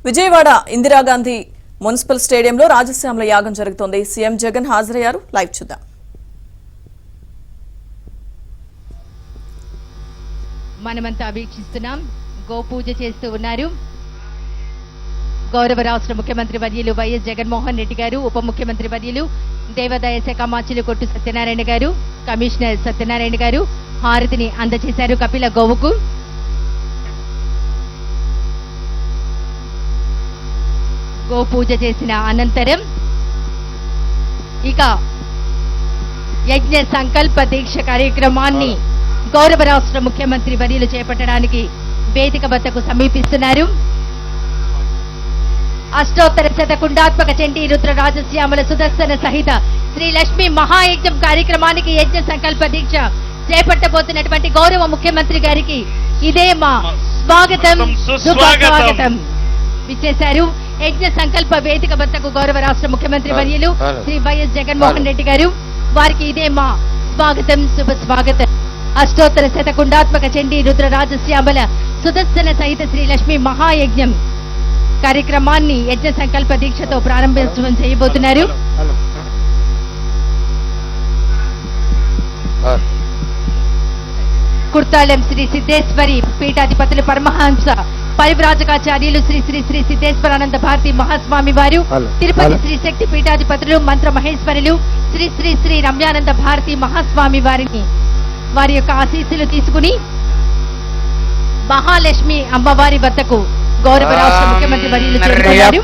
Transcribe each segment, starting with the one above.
Vijayawada Indira Gandhi municipal స్టేడియంలో రాజశ్యామల యాగం జరుగుతోంది. సీఎం జగన్ హాజరయ్యారు. లైవ్ చూద్దాం. మనమంతా వీక్షిస్తున్నాం. గోపూజ చేస్తూ ఉన్నారు. గౌరవ రాష్ట్ర ముఖ్యమంత్రి వర్యులు వైఎస్ జగన్మోహన్ రెడ్డి గారు, ఉప ముఖ్యమంత్రి వర్యులు దేవాదాయ శాఖ మంత్రులు కొట్టు సత్యనారాయణ గారు, కమిషనర్ సత్యనారాయణ గారు హారతిని అందజేశారు కపిల గోవుకు. గోపూజ చేసిన అనంతరం ఇక యజ్ఞ సంకల్ప దీక్ష కార్యక్రమాన్ని గౌరవ రాష్ట్ర ముఖ్యమంత్రి వర్యులు చేపట్టడానికి వేదిక వద్దకు సమీపిస్తున్నారు. అష్టోత్తర శతకుండాత్మక చండీ రుద్ర రాజశ్యామల సుదర్శన సహిత శ్రీ లక్ష్మీ మహాయజ్ఞం కార్యక్రమానికి యజ్ఞ సంకల్ప దీక్ష చేపట్టబోతున్నటువంటి గౌరవ ముఖ్యమంత్రి గారికి ఇదే మా స్వాగతం, సుస్వాగతం. విచ్చేశారు యజ్ఞ సంకల్ప వేదిక వద్దకు గౌరవ రాష్ట్ర ముఖ్యమంత్రి వర్యులు శ్రీ వైఎస్ జగన్మోహన్ రెడ్డి గారు. వారికి ఇదే మా స్వాగతం, శుభ స్వాగతం. అష్టోత్తర శతకుండాత్మక చండీ రుద్ర రాజశ్యామల సుదర్శన సహిత శ్రీ లక్ష్మీ మహాయజ్ఞం కార్యక్రమాన్ని యజ్ఞ సంకల్ప దీక్షతో ప్రారంభోత్సవం చేయబోతున్నారు. కుర్తాళం శ్రీ సిద్ధేశ్వరి పీఠాధిపతులు పరమహంస పరివ్రాజకాచార్యులు శ్రీ శ్రీ శ్రీ సిద్ధేశ్వరానంద భారతి మహాస్వామి వారు, తిరుపతి శ్రీ శక్తి పీఠాధిపతులు మంత్ర మహేశ్వరులు శ్రీ శ్రీ శ్రీ రమ్యానంద భారతి మహాస్వామి వారిని వారి యొక్క ఆశీస్సులు తీసుకుని మహాలక్ష్మి అమ్మవారి వద్దకు గౌరవ రాష్ట్ర ముఖ్యమంత్రి వర్యులు చేరుకున్నారు.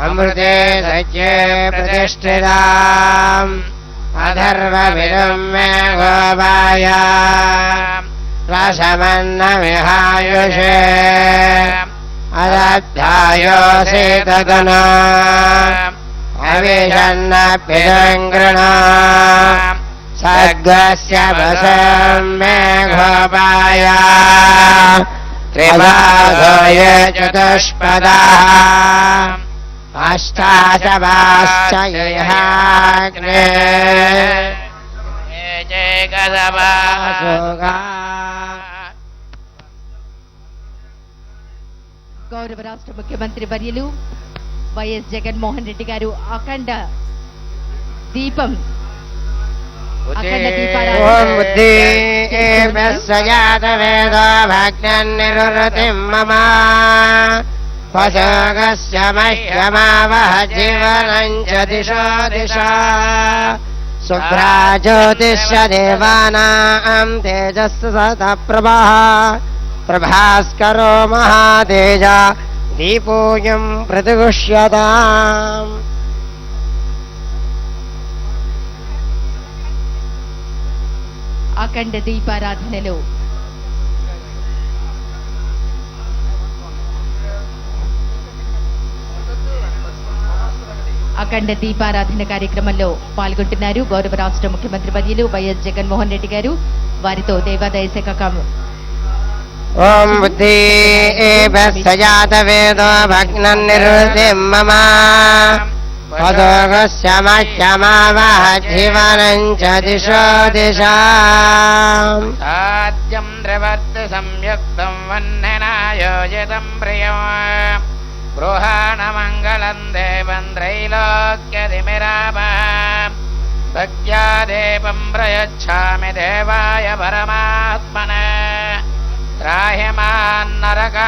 అమృతే సత్యే ప్రతిష్ఠితాం అధర్వమిదం మే గోపాయ రసమన్న విహాయుషే అదధ్యాయోసి తదనా అవిషన్న పిరంగృణ సర్గస్య వసం మే గోపాయ త్రిపాదోయ చతుష్పదః అష్టాశవాశ్చ యహాగ్నే ఏకదవాసుగా. గౌరవ రాష్ట్ర ముఖ్యమంత్రి వర్యులు వైఎస్ జగన్మోహన్ రెడ్డి గారు అఖండ దీపం మమ పశోగస్య మహ్యమావహ జీవనం చ దిశో దిశా శుభ్రా జ్యోతిష్య దేవానాం తేజస్సు సతప్రభః ప్రభాస్కరో మహాతేజ దీపోయం ప్రతిగుష్యతాం. అఖండ దీపారాధనలో అఖండ దీపారాధన కార్యక్రమంలో పాల్గొంటున్నారు గౌరవ రాష్ట్ర ముఖ్యమంత్రి వర్యులు వైఎస్ జగన్మోహన్ రెడ్డి గారు. వారితో దేవాదాయ శాఖ ఓం బుద్ధి సజాత వేదో భగ్నం నిరుతిం మమ పదోగస్య మహ్యమావహ జీవనం చ దిశో దిశా సాధ్యం ద్రవత్ సంయుక్తం వన్ననాయోజితం ప్రియం గృహాణమంగళం దేవం త్రైలోక్యదిమిరామః భక్త్యా దేవం ప్రయచ్ఛామి దేవాయ పరమాత్మనే త్రాహ్యమాన్నరకాత్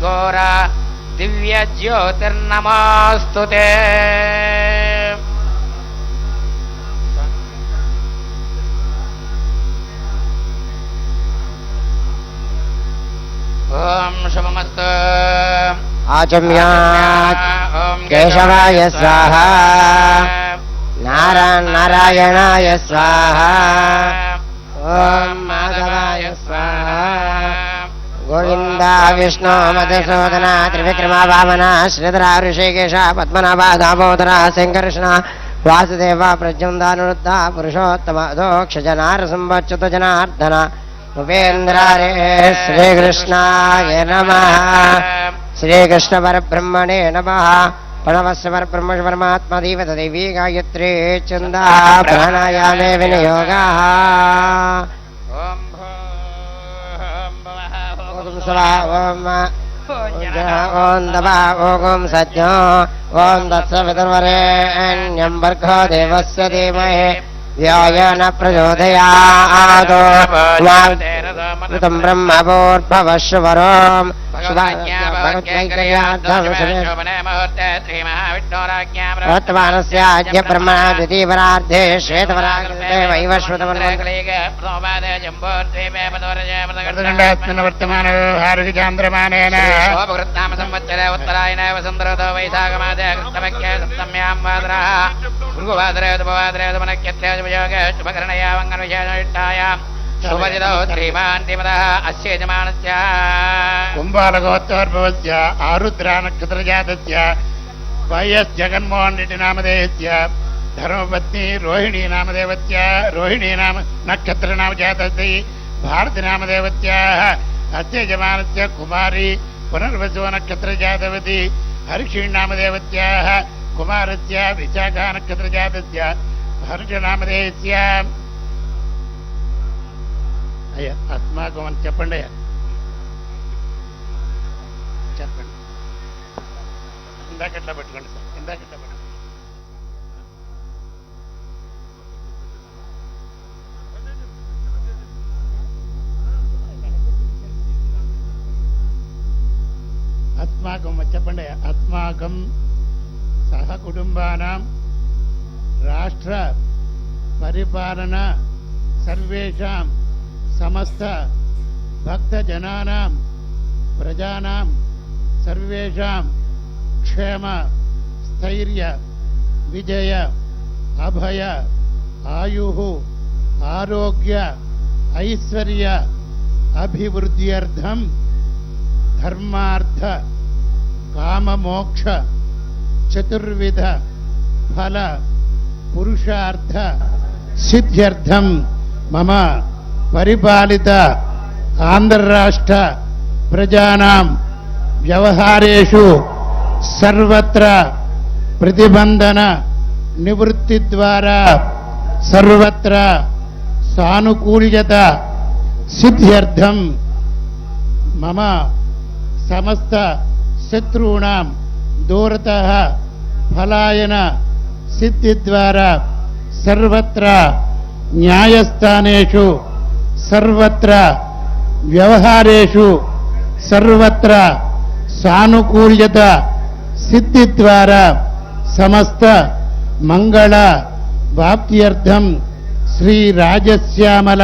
ఘోర దివ్య జ్యోతిర్నమోస్తుతే. ఓం శుభమస్తు. ఆచమ్యాత్ కేశవాయ స్వాహా నారాయణాయ స్వాహా ఓం మాధవాయ స్వాహా గోవింద విష్ణు మధుసూదన త్రివిక్రమ వామన శ్రీధర ఋషికేశ పద్మనాభ దామోదర శంకర్షణ వాసుదేవ ప్రద్యుమ్నానురుద్ధ పురుషోత్తమ అధోక్షజనార సంవచ్యుత జనార్దన ఉపేంద్రారే శ్రీకృష్ణాయ నమః శ్రీకృష్ణ పరబ్రహ్మణే నమః प्रणवस्वर ब्रह्म परमात्मा देव देवी गायत्री छन्दः प्राणायामे विनियोगः ओम स्वाहा ओम दवा ओम सज्ञो ओम दत्सवितुर्वरेण्यं भर्गो देवस्य धीमहि धियो न प्रचोदयात् ऋतं ब्रह्म भूर्भुवस्सुवरों वर्तमानस्याद्य ब्रह्मणा द्वितीयपरार्धे श्वेतपरार्धे वर्तमानो हार्दिकान्द्रमानेन संवत्सरे उत्तरायण वसन्तऋतौ वैशाखमासे कृष्णपक्षे सप्तम्यां वासरः भृगुवासरे उपवासरे सुमनक्षत्रे शुभयोगे शुभकरणया मङ्गलविशेषनिष्ठायां शुभजितौ श्रीमान्तिमतः अस्य यजमानस्य कुम्भालगोत्तोर्भवस्य आरुद्रानक्षत्रजातस्य वैएस् जगन्मोहन रेड्डी नामधेयस्य धर्मपत्नी रोहिणी नामदेवस्य रोहिणी नाम नक्षत्र नाम जातस्य भारती नामदेवत्याः अस्य यजमानस्य कुमारी पुनर्वसु नक्षत्र जातवती हर्षी नामदेवत्याः कुमारस्य विशाखा नक्षत्र जातस्य हर्ष नामधेयस्य అయ్యా అస్మాకం అని చెప్పండి అయ్యా చెప్పండి ఇందాకట్లా పెట్టుకోండి సార్ ఇందాకట్లా పెట్టుకోండి అస్మాకం చెప్పండి అయ్యా అస్మాకం సహ కుటుంబానాం రాష్ట్ర పరిపాలన సర్వేషాం समस्त भक्तजनानां प्रजानां सर्वेषां क्षेम स्थैर्य विजय अभय आयुः आरोग्य ऐश्वर्य अभिवृद्ध्यर्थं धर्मार्थ काममोक्ष चतुर्विध फल पुरुषार्थ सिद्ध्यर्थं मम परिपालित आंध्र राष्ट्र प्रजानां व्यवहारेषु सर्वत्र प्रतिबंधन निवृत्ति द्वारा सर्वत्र सानुकूल्यता सिद्ध्यर्थं मम समस्त शत्रूणां दूरतः पलायन सिद्धि द्वारा सर्वत्र न्यायस्थानेषु सर्वत्र व्यवहारेषु सर्वत्र सानुकूल्यता सिद्धि द्वारा समस्त मंगल वाप्त्यर्थं श्री राजश्यामल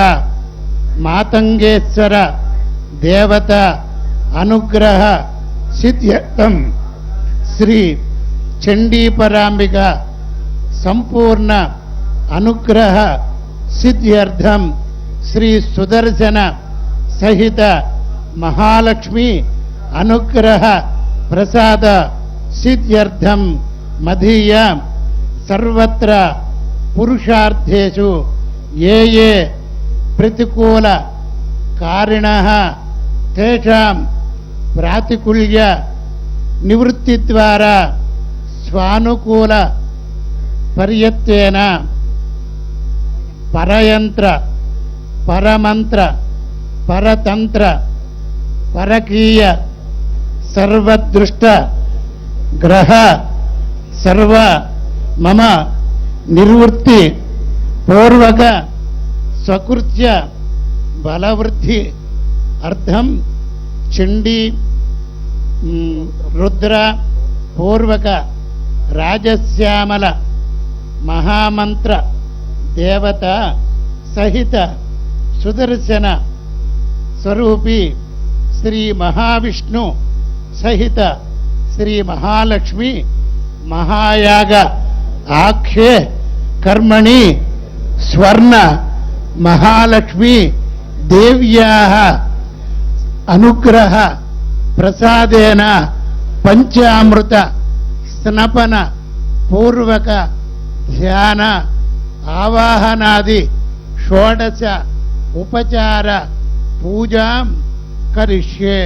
मातंगेश्वर देवता अनुग्रह सिद्ध्यर्थं श्री चंडीपरांबिका संपूर्ण अनुग्रह सिद्ध्यर्थं श्री सुदर्शन सहित महालक्ष्मी अनुग्रह प्रसाद सिद्ध्यर्थं मदीय सर्वत्र पुरुषार्थेषु ये प्रतिकूल कारिणः तेषां प्रातिकूल्य निवृत्ति द्वारा स्वानुकूल पर्यत्तेन परयंत्र परमंत्र परतंत्र परकीय सर्वदृष्ट ग्रह सर्व मम निर्वृत्ति पूर्वक स्वकृत्य बलवृद्धि अर्थम चंडी रुद्र पूर्वक राजश्यामल महामंत्र देवता सहित सुदर्शन स्वरूपी श्री महाविष्णु सहित श्री महालक्ष्मी महायाग आख्ये कर्मणि स्वर्ण महालक्ष्मी देव्याः अनुग्रह प्रसादेन पंचामृत स्नपन पूर्वक ध्यान आवाहनादि षोडश उपचार पूजां करिष्ये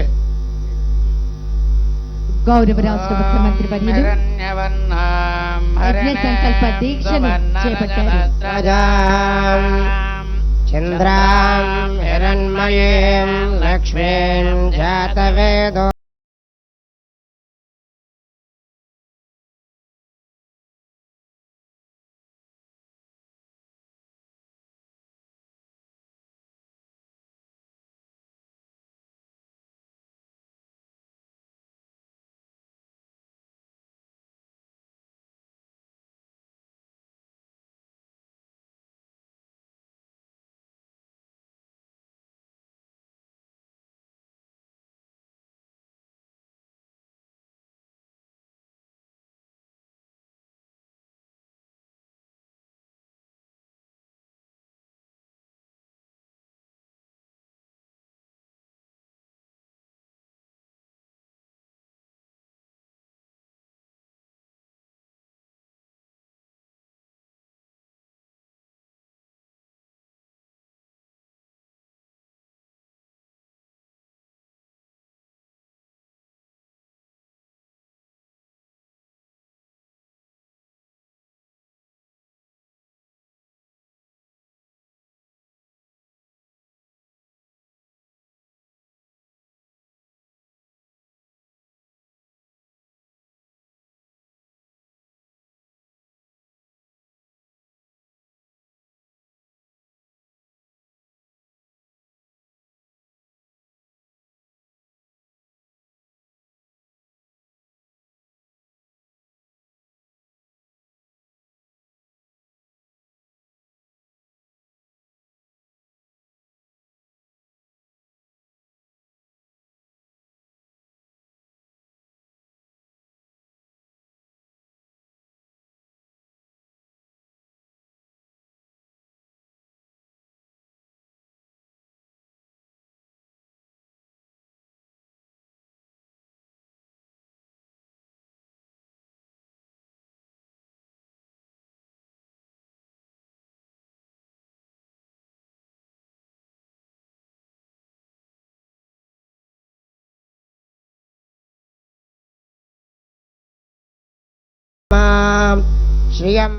గౌరవ రాష్ట్ర ముఖ్యమంత్రి వర్యులు యజ్ఞ సంకల్ప దీక్షను చేపట్టారు. ప్రజాం చంద్రాం హిరణ్మయీం లక్ష్మీం జాతవేదో శ్రియం